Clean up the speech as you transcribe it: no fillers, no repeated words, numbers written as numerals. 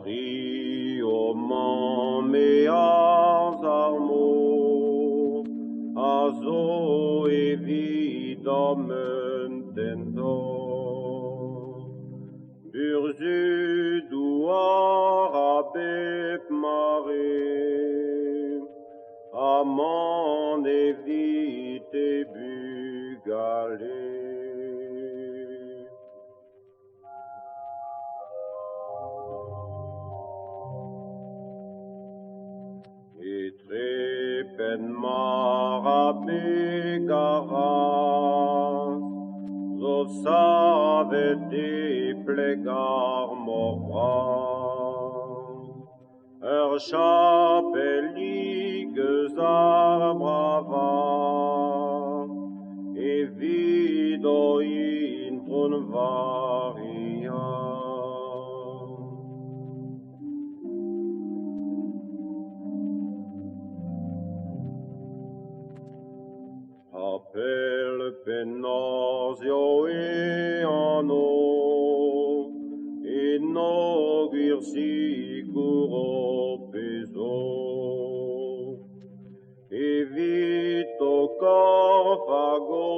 Rio meas armo, azo evidamente Urzu duar abep mare, amant evite bugale. Trepen marabe garas, zo savet de plegar morbras. Chapelig arbravar, evido intron varia. Appel penosio e anno, inaugure sicuro peso, evito corfago